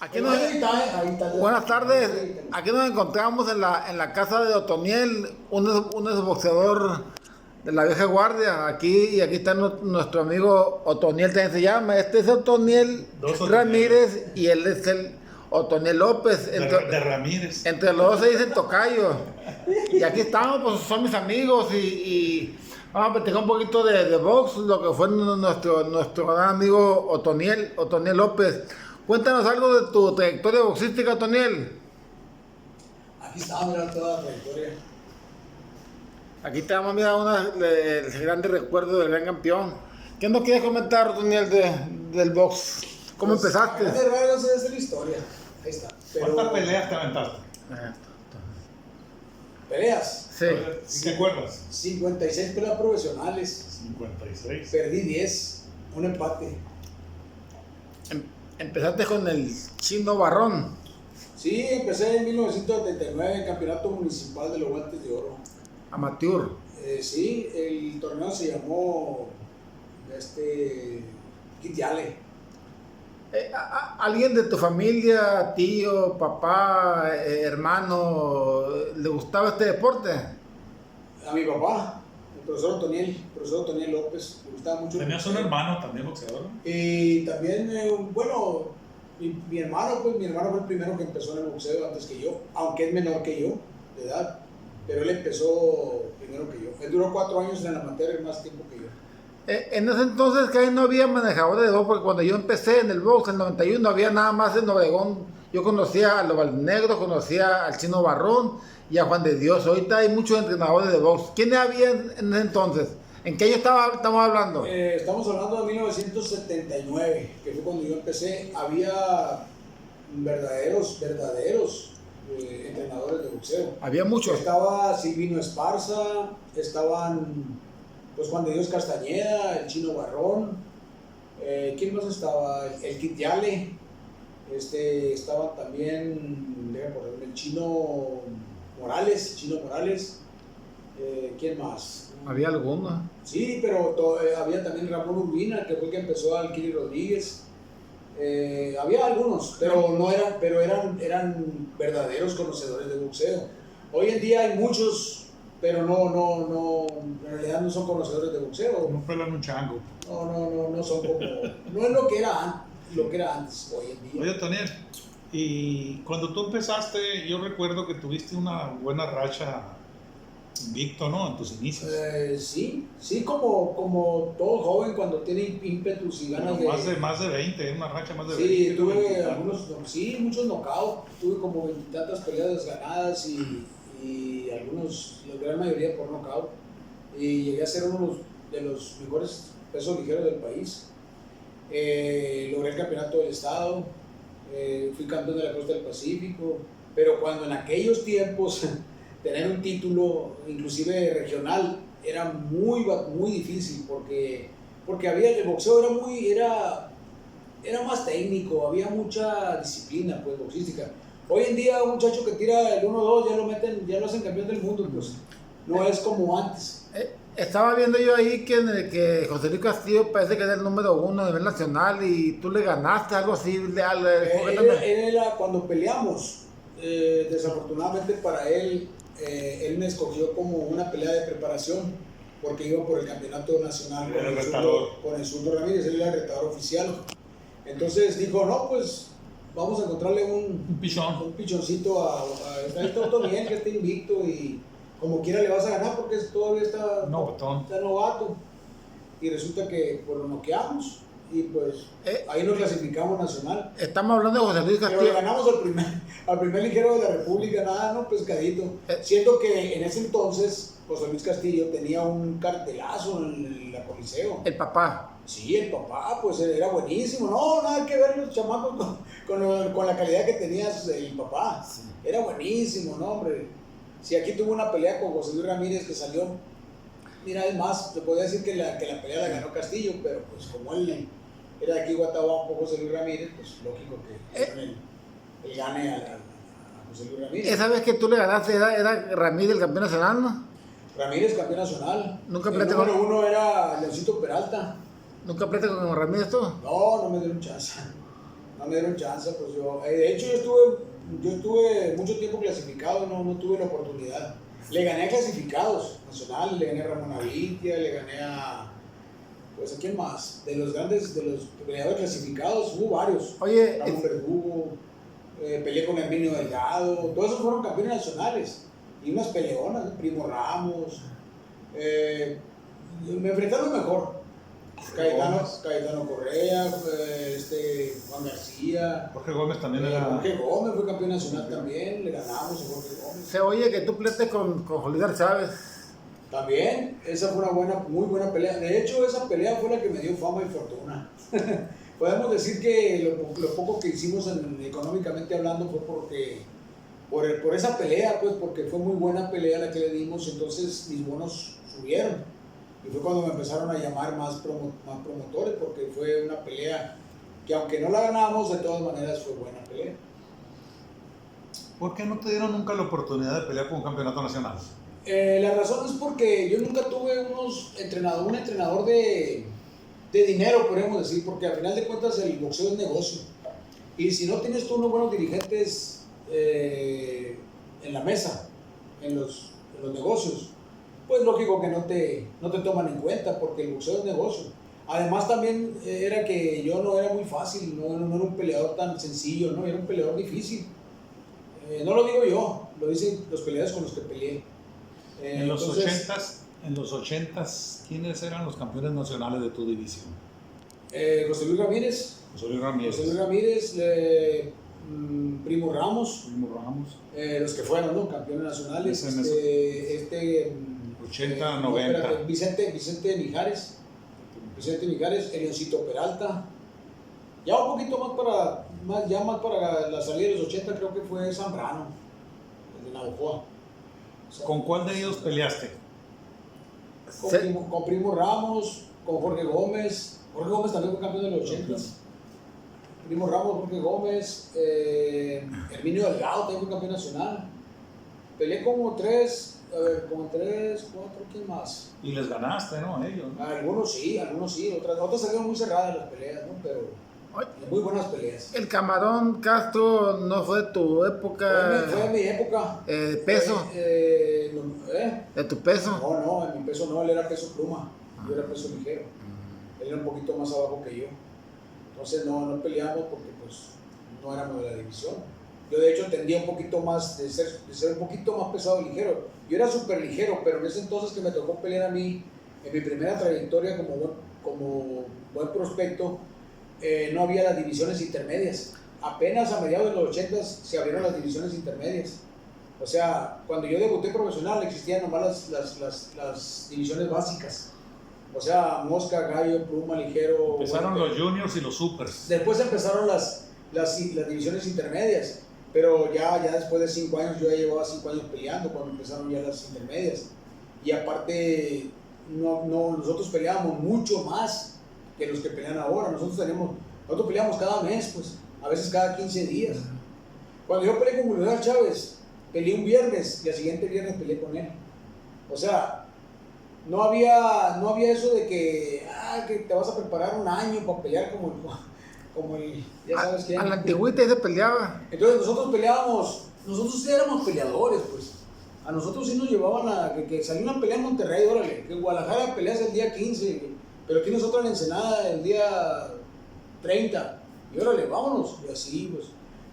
Aquí nos, buenas tardes, aquí nos encontramos en la casa de Otoniel, un exboxeador de la vieja guardia. Aquí está nuestro amigo Otoniel, también se llama. Este es Otoniel Ramírez y él es el Otoniel López. De Ramírez. Entre los dos se dicen tocayo. Y aquí estamos, pues son mis amigos y vamos a platicar un poquito de box, lo que fue nuestro gran amigo Otoniel López. Cuéntanos algo de tu trayectoria boxística, Otoniel. Aquí está, mira, toda la trayectoria. Aquí te damos, mira, el grande recuerdo del gran campeón. ¿Qué nos quieres comentar, Otoniel, del box? ¿Cómo Pues, empezaste? Es raro, esa es la historia. Ahí está. ¿Cuántas peleas te aventaste? Peleas. Sí. ¿Te acuerdas? 56 peleas profesionales. 56. Perdí 10. Un empate. Empezaste con el Chino Barrón. Sí, empecé en 1979 en el Campeonato Municipal de los Guantes de Oro. Amateur. Sí, el torneo se llamó Quitiale. ¿Alguien de tu familia, tío, papá, hermano, le gustaba este deporte? A mi papá, el profesor Otoniel López, le gustaba mucho. ¿Tenías un hermano también boxeador? Y también, bueno, mi hermano fue el primero que empezó en el boxeo antes que yo, aunque es menor que yo de edad, pero él empezó primero que yo. Él duró 4 años en el amateur, más tiempo que yo. En ese entonces que ahí no había manejadores de box, porque cuando yo empecé en el box en el 91 no había nada más en Obregón. Yo conocía a los Valnegros, conocía al Chino Barrón y a Juan de Dios. Ahorita hay muchos entrenadores de box. ¿Quiénes había en ese entonces? ¿En qué año estamos hablando? Estamos hablando de 1979, que fue cuando yo empecé. Había verdaderos entrenadores de boxeo. Había muchos. Estaba Silvino Esparza, estaban pues Juan de Dios Castañeda, el Chino Barrón, ¿quién más estaba? El Quitiale, estaba también, el Chino Morales, ¿quién más? Había algunos. Sí, pero había también Ramón Urbina, que fue el que empezó al Kiri Rodríguez. Había algunos, pero eran verdaderos conocedores de boxeo. Hoy en día hay muchos, pero no, en realidad no son conocedores de boxeo. No pelan un chango. No son como, no es lo que era antes, hoy en día. Oye, Toniel, y cuando tú empezaste, yo recuerdo que tuviste una buena racha invicto, ¿no? En tus inicios. Sí, como todo joven cuando tiene ímpetus y ganas Más de 20, una racha más de 20. Sí, tuve muchos knockouts, tuve como 20 tantas peleas ganadas y la gran mayoría por knockout. Y llegué a ser uno de los mejores pesos ligeros del país. Logré el campeonato del estado, fui campeón de la costa del Pacífico, pero cuando en aquellos tiempos tener un título, inclusive regional, era muy difícil porque había, el boxeo era más técnico, había mucha disciplina pues boxística. Hoy en día un muchacho que tira el 1-2 ya lo hacen campeón del mundo, pues no es como antes. Estaba viendo yo ahí que José Luis Castillo parece que era el número 1 a nivel nacional y tú le ganaste algo así. Él era cuando peleamos, desafortunadamente para él, él me escogió como una pelea de preparación porque iba por el campeonato nacional con el Zurdo Ramírez, él era el retador oficial. Entonces dijo, no, pues vamos a encontrarle un pichoncito a este Otoniel que está invicto y como quiera le vas a ganar porque todavía está novato. Y resulta que pues, lo noqueamos y pues ahí nos clasificamos nacional. Estamos hablando de José Luis Castillo. Pero le ganamos al primer ligero de la República, nada, no, pescadito. Siendo que en ese entonces José Luis Castillo tenía un cartelazo en la Coliseo. El papá. Sí, el papá, pues era buenísimo. No, nada que ver los chamacos con la calidad que tenía el papá. Sí. Era buenísimo, ¿no, hombre? Si aquí tuvo una pelea con José Luis Ramírez que salió, mira, es más, se podría decir que la pelea la ganó Castillo, pero pues como él era de aquí Guatabampo, José Luis Ramírez, pues lógico que él gane a José Luis Ramírez. Esa vez que tú le ganaste, ¿era Ramírez el campeón nacional, no? Ramírez campeón nacional. ¿Nunca el número 1 era Leoncito Peralta. ¿Nunca peleaste con Ramírez tú? No me dio un chance. no me dieron chance, pues yo, de hecho yo estuve mucho tiempo clasificado, no tuve la oportunidad. Le gané a clasificados nacionales, le gané a Ramón Avitia, le gané a, pues a quién más, de los peleadores clasificados, hubo varios. Oye, Ramón Verdugo, peleé con Herminio Delgado, todos esos fueron campeones nacionales, y unas peleonas, Primo Ramos, me enfrentaron mejor. Cayetano Correa, Juan García. Jorge Gómez también era. Jorge Gómez fue campeón nacional también, le ganamos a Jorge Gómez. se oye que tú peleaste con Jolidar Chávez. También, esa fue una muy buena pelea. De hecho, esa pelea fue la que me dio fama y fortuna. Podemos decir que lo poco que hicimos económicamente hablando fue por esa pelea, pues porque fue muy buena pelea la que le dimos, entonces mis bonos subieron. Y fue cuando me empezaron a llamar más promotores, porque fue una pelea que aunque no la ganamos, de todas maneras fue buena pelea. ¿Por qué no te dieron nunca la oportunidad de pelear con un campeonato nacional? La razón es porque yo nunca tuve un entrenador de dinero, podríamos decir, porque al final de cuentas el boxeo es negocio. Y si no tienes tú unos buenos dirigentes en la mesa, en los negocios, pues lógico que no te toman en cuenta, porque el boxeo es negocio. Además también era que yo no era muy fácil, no era un peleador tan sencillo, ¿no? Era un peleador difícil. No lo digo yo, lo dicen los peleadores con los que peleé. En los 80s, ¿quiénes eran los campeones nacionales de tu división? José Luis Ramírez. Primo Ramos. Los que fueron, ¿no? Campeones nacionales. 80, 90. Vicente Mijares, Elioncito Peralta. Ya un poquito más para la salida de los 80 creo que fue Zambrano, el de Navajoa. ¿Con cuál de ellos peleaste? Con Primo Ramos, con Jorge Gómez. Jorge Gómez también fue campeón de los 80. Primo Ramos, Jorge Gómez, Herminio Delgado también fue campeón nacional. Peleé como 3, 4, ¿quién más? Y les ganaste, ¿no? Ellos, ¿no? Algunos sí, otras salieron muy cerradas las peleas, ¿no? Pero muy buenas peleas. El Camarón Castro no fue de tu época. Fue de mi época. ¿Peso? ¿De tu peso? No, en mi peso no, él era peso pluma, yo era peso ligero. Él era un poquito más abajo que yo. Entonces no peleamos porque pues no éramos de la división. Yo de hecho tendía un poquito más de ser un poquito más pesado y ligero. Yo era súper ligero, pero en ese entonces que me tocó pelear a mí, en mi primera trayectoria como buen prospecto, no había las divisiones intermedias. Apenas a mediados de los 80 se abrieron las divisiones intermedias. O sea, cuando yo debuté profesional existían nomás las divisiones básicas. O sea, mosca, gallo, pluma, ligero. Empezaron los juniors y los supers. Después empezaron las divisiones intermedias. Pero ya después de 5 años, yo ya llevaba 5 años peleando cuando empezaron ya las intermedias. Y aparte, nosotros peleábamos mucho más que los que pelean ahora. Nosotros peleamos cada mes, pues, a veces cada 15 días. Cuando yo peleé con Julio Chávez, peleé un viernes y al siguiente viernes peleé con él. O sea, no había eso de que te vas a preparar un año para pelear como el ya sabes quién. A la antigüita se peleaba. Entonces nosotros sí éramos peleadores, pues. A nosotros sí nos llevaban a que salió una pelea en Monterrey, órale, que en Guadalajara peleas el día 15, pero tienes otra en Ensenada el día 30, y órale, vámonos, y así, pues,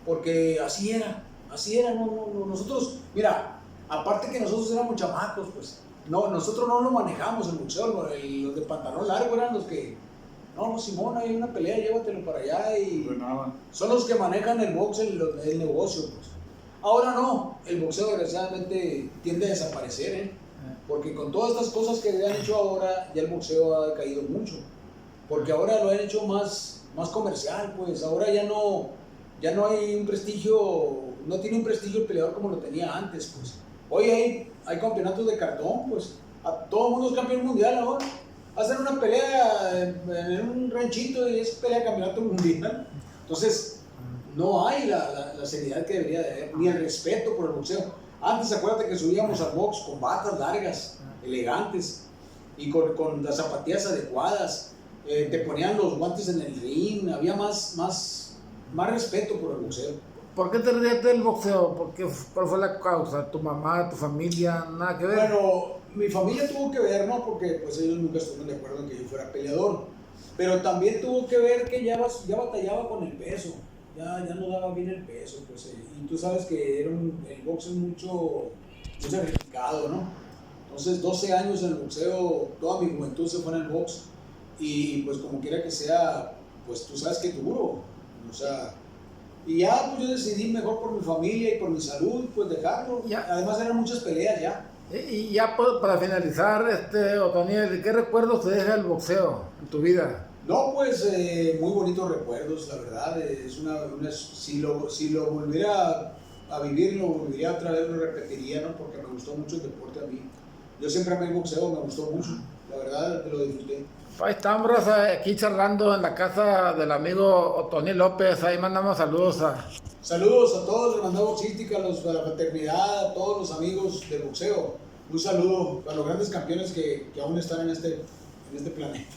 porque así era, nosotros, mira, aparte que nosotros éramos chamacos, pues, nosotros no lo manejamos el boxeo, los de pantalón largo eran los que, no, Simón, hay una pelea, llévatelo para allá, y son los que manejan el box, el negocio, pues. Ahora no, el boxeo desgraciadamente tiende a desaparecer, porque con todas estas cosas que han hecho ahora, ya el boxeo ha decaído mucho, porque ahora lo han hecho más comercial, pues, ahora ya no hay un prestigio, no tiene un prestigio el peleador como lo tenía antes, pues. Hoy hay campeonatos de cartón, pues, todo el mundo es campeón mundial ahora. Hacen una pelea en un ranchito y es pelea de campeonato mundial. Entonces, no hay la seriedad que debería de haber, ni el respeto por el boxeo. Antes, acuérdate que subíamos al box con batas largas, elegantes, y con las zapatillas adecuadas. Te ponían los guantes en el ring, había más más respeto por el boxeo. ¿Por qué te retiraste del boxeo? ¿Cuál fue la causa? ¿Tu mamá, tu familia? Nada que ver. Bueno, mi familia tuvo que ver, ¿no? Porque pues ellos nunca estuvieron de acuerdo en que yo fuera peleador. Pero también tuvo que ver que ya batallaba con el peso. Ya no daba bien el peso. Pues, y tú sabes que el boxeo es muy sacrificado, ¿no? Entonces, 12 años en el boxeo, toda mi juventud se fue en el box. Y pues como quiera que sea, pues tú sabes que duro. O sea, y ya pues yo decidí mejor por mi familia y por mi salud, pues dejarlo. Ya. Además eran muchas peleas ya. Y ya para finalizar, Otoniel, ¿qué recuerdos te deja el boxeo en tu vida? No, pues muy bonitos recuerdos, la verdad. Si lo volviera a vivir, lo volvería otra vez, lo repetiría, ¿no? Porque me gustó mucho el deporte a mí. Yo siempre amé el boxeo, me gustó mucho. La verdad, lo disfruté. Ahí estamos aquí charlando en la casa del amigo Otoniel López. Ahí mandamos saludos Saludos a todos, hermandad boxística, a la fraternidad, a todos los amigos del boxeo. Un saludo a los grandes campeones que aún están en este planeta.